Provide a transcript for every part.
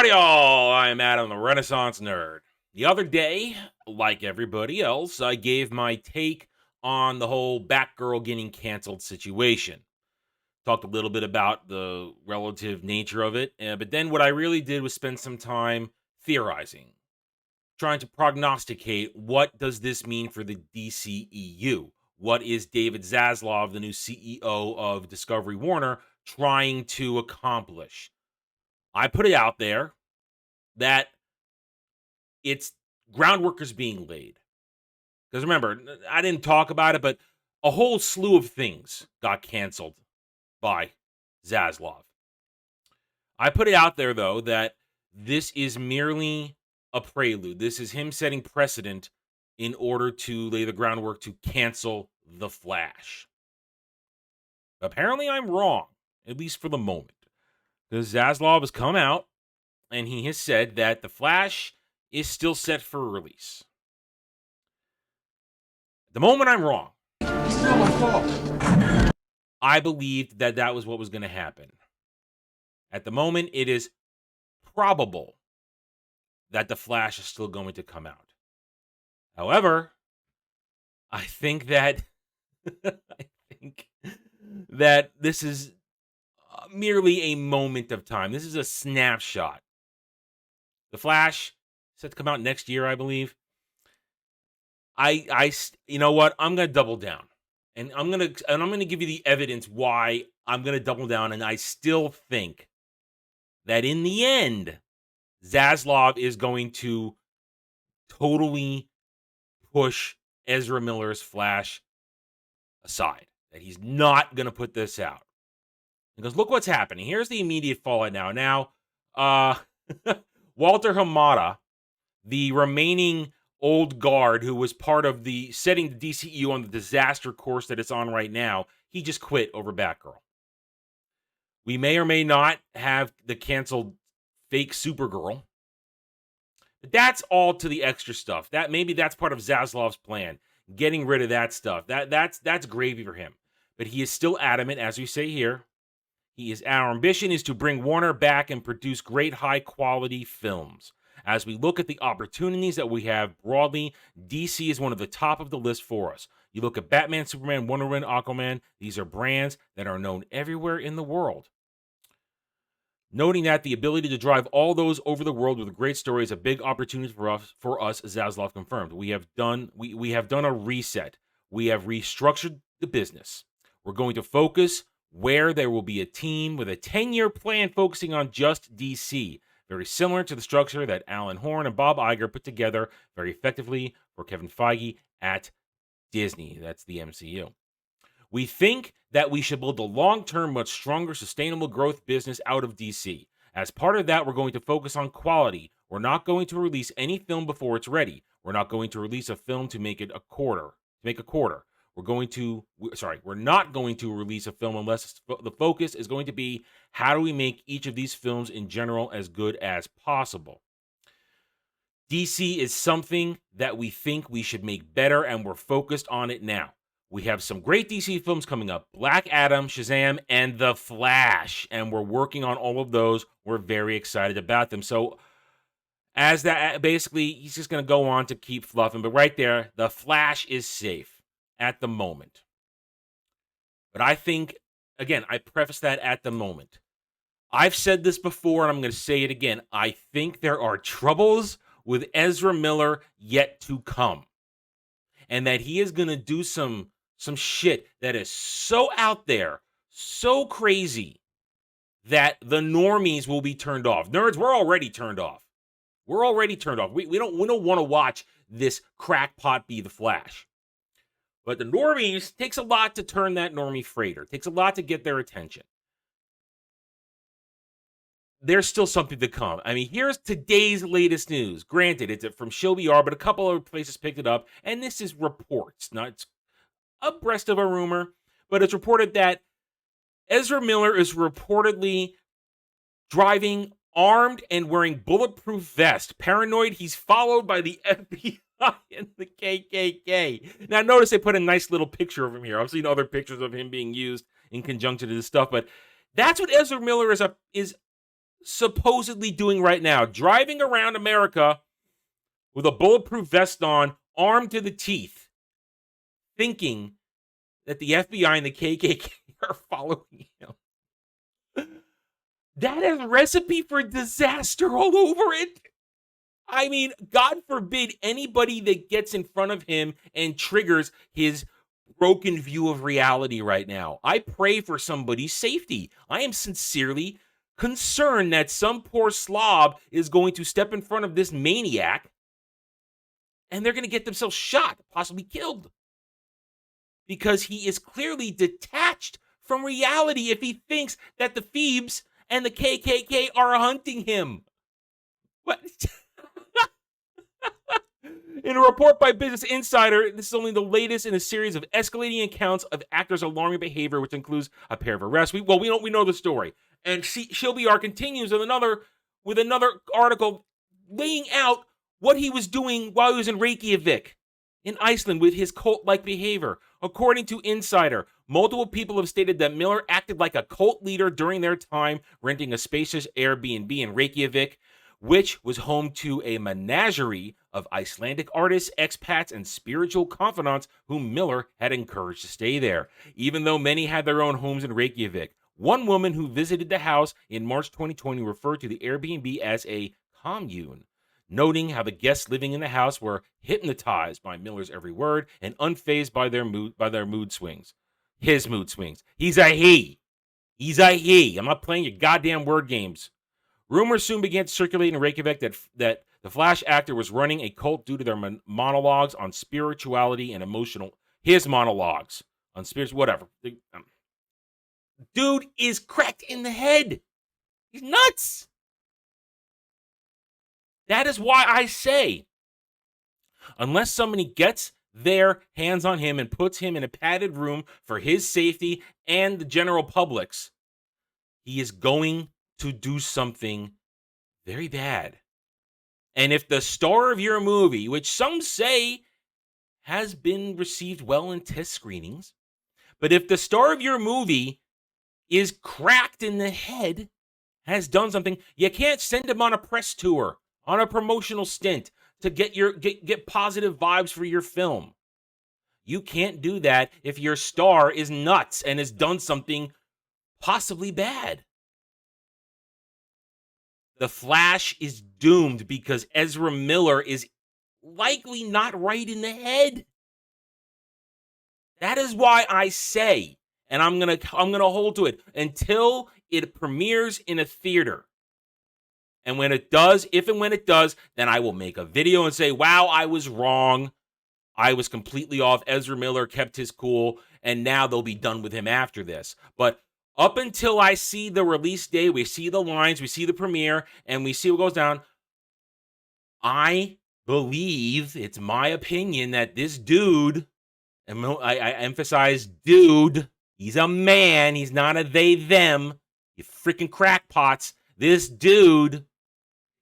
Howdy, y'all. I'm Adam, the Renaissance Nerd. The other day, like everybody else, I gave my take on the whole Batgirl getting canceled situation. Talked a little bit about the relative nature of it, but then what I really did was spend some time theorizing, trying to prognosticate what does this mean for the DCEU? What is David Zaslav, the new CEO of Discovery Warner, trying to accomplish? I put it out there that it's groundwork is being laid. Because remember, I didn't talk about it, but a whole slew of things got canceled by Zaslav. I put it out there, though, that this is merely a prelude. This is him setting precedent in order to lay the groundwork to cancel The Flash. Apparently, I'm wrong, at least for the moment. Because Zaslav has come out and he has said that The Flash is still set for release. At the moment, I'm wrong. It's not my fault. I believed that that was what was going to happen. At the moment, it is probable that The Flash is still going to come out. However, I think that this is merely a moment of time. This is a snapshot. The Flash set to come out next year, I believe. You know what? I'm gonna double down, and I'm gonna give you the evidence why I'm gonna double down, and I still think that in the end, Zaslav is going to totally push Ezra Miller's Flash aside. That he's not gonna put this out. Because look what's happening. Here's the immediate fallout now. Now, Walter Hamada, the remaining old guard who was part of the setting the DCEU on the disaster course that it's on right now, he just quit over Batgirl. We may or may not have the canceled fake Supergirl, but that's all to the extra stuff. Maybe that's part of Zaslav's plan, getting rid of that stuff. That's gravy for him. But he is still adamant, as we say here. Our ambition is to bring Warner back and produce great high-quality films. As we look at the opportunities that we have broadly, DC is one of the top of the list for us. You look at Batman, Superman, Wonder Woman, Aquaman, these are brands that are known everywhere in the world. Noting that the ability to drive all those over the world with a great story is a big opportunity for us, Zaslav confirmed. We have done a reset. We have restructured the business. We're going to focus where there will be a team with a 10-year plan focusing on just DC. Very similar to the structure that Alan Horn and Bob Iger put together very effectively for Kevin Feige at Disney. That's the MCU. We think that we should build a long-term, much stronger, sustainable growth business out of DC. As part of that, we're going to focus on quality. We're not going to release any film before it's ready. We're not going to release a film to make it a quarter. We're not going to release a film unless the focus is going to be how do we make each of these films in general as good as possible. DC is something that we think we should make better, and we're focused on it now. We have some great DC films coming up, Black Adam, Shazam, and The Flash, and we're working on all of those. We're very excited about them. So as that, basically, he's just going to go on to keep fluffing, but right there, The Flash is safe at the moment. But I think, again, I preface that at the moment. I've said this before, and I'm going to say it again. I think there are troubles with Ezra Miller yet to come. And that he is going to do some shit that is so out there, so crazy, that the normies will be turned off. Nerds, we're already turned off. We don't want to watch this crackpot be the Flash. But the normies, takes a lot to turn that normie freighter. Takes a lot to get their attention. There's still something to come. I mean, here's today's latest news. Granted, it's from ShowBR, but a couple other places picked it up. And this is reports. Now, it's abreast of a rumor, but it's reported that Ezra Miller is reportedly driving armed and wearing bulletproof vest. Paranoid he's followed by the FBI and the KKK. Now, notice they put a nice little picture of him here. I've seen other pictures of him being used in conjunction to this stuff, but that's what Ezra Miller is supposedly doing right now? Driving around America with a bulletproof vest on, armed to the teeth, thinking that the FBI and the KKK are following him. That is a recipe for disaster all over it. I mean, God forbid anybody that gets in front of him and triggers his broken view of reality right now. I pray for somebody's safety. I am sincerely concerned that some poor slob is going to step in front of this maniac and they're going to get themselves shot, possibly killed. Because he is clearly detached from reality if he thinks that the Phoebes and the KKK are hunting him. What? In a report by Business Insider, this is only the latest in a series of escalating accounts of actors' alarming behavior, which includes a pair of arrests. We know the story. And Shelby R continues with another article laying out what he was doing while he was in Reykjavik in Iceland with his cult-like behavior. According to Insider, multiple people have stated that Miller acted like a cult leader during their time renting a spacious Airbnb in Reykjavik, which was home to a menagerie of Icelandic artists, expats, and spiritual confidants whom Miller had encouraged to stay there, even though many had their own homes in Reykjavik. One woman who visited the house in March 2020 referred to the Airbnb as a commune, noting how the guests living in the house were hypnotized by Miller's every word and unfazed by their mood swings. His mood swings. He's a he. He's a he. I'm not playing your goddamn word games. Rumors soon began to circulate in Reykjavik that the Flash actor was running a cult due to their monologues on spirituality and his monologues on spiritual, whatever. Dude is cracked in the head. He's nuts. That is why I say, unless somebody gets their hands on him and puts him in a padded room for his safety and the general public's, he is going to do something very bad. And if the star of your movie, which some say has been received well in test screenings, but if the star of your movie is cracked in the head, has done something, you can't send him on a press tour, on a promotional stint to get positive vibes for your film. You can't do that if your star is nuts and has done something possibly bad. The Flash is doomed because Ezra Miller is likely not right in the head. That is why I say, and I'm gonna hold to it until it premieres in a theater. And when it does, if and when it does, then I will make a video and say, wow, I was wrong. I was completely off. Ezra Miller kept his cool, and now they'll be done with him after this. But up until I see the release date, we see the lines, we see the premiere, and we see what goes down, I believe, it's my opinion, that this dude, and I emphasize dude, he's a man, he's not a they, them, you freaking crackpots. This dude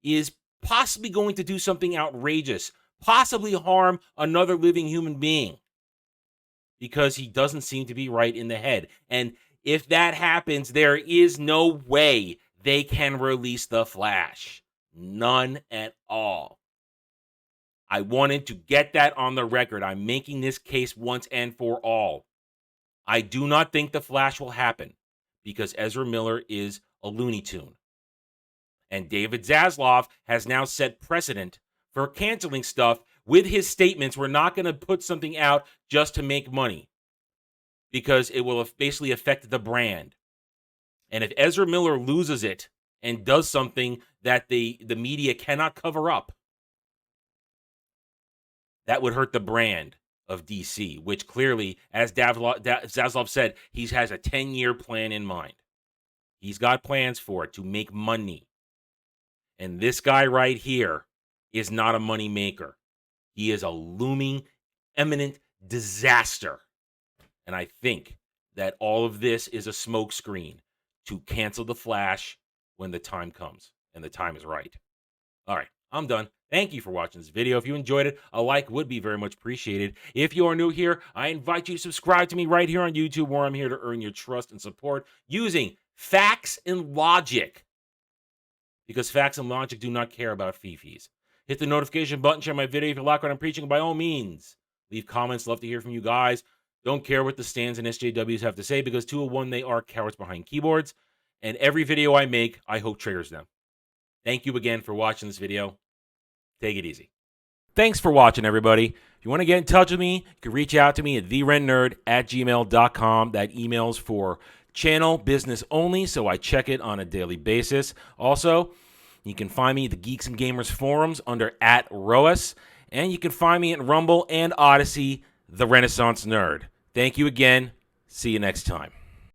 is possibly going to do something outrageous, possibly harm another living human being, because he doesn't seem to be right in the head. And if that happens, there is no way they can release the Flash. None at all. I wanted to get that on the record. I'm making this case once and for all. I do not think the Flash will happen because Ezra Miller is a Looney Tune. And David Zaslav has now set precedent for canceling stuff with his statements. We're not going to put something out just to make money, because it will basically affect the brand. And if Ezra Miller loses it and does something that the media cannot cover up, that would hurt the brand of DC, which clearly, as Zaslav said, he has a 10-year plan in mind. He's got plans for it to make money. And this guy right here is not a money maker. He is a looming, imminent disaster. And I think that all of this is a smokescreen to cancel the Flash when the time comes and the time is right. All right, I'm done. Thank you for watching this video. If you enjoyed it, a like would be very much appreciated. If you are new here, I invite you to subscribe to me right here on YouTube, where I'm here to earn your trust and support using facts and logic. because facts and logic do not care about fifis. Hit the notification button, share my video if you like what I'm preaching, by all means. Leave comments, love to hear from you guys. Don't care what the stands and SJWs have to say, because 201, they are cowards behind keyboards. And every video I make, I hope triggers them. Thank you again for watching this video. Take it easy. Thanks for watching, everybody. If you want to get in touch with me, you can reach out to me at therennerd@gmail.com. That email's for channel business only, so I check it on a daily basis. Also, you can find me at the Geeks and Gamers forums under @ROAS, and you can find me at Rumble and Odyssey, The Renaissance Nerd. Thank you again. See you next time.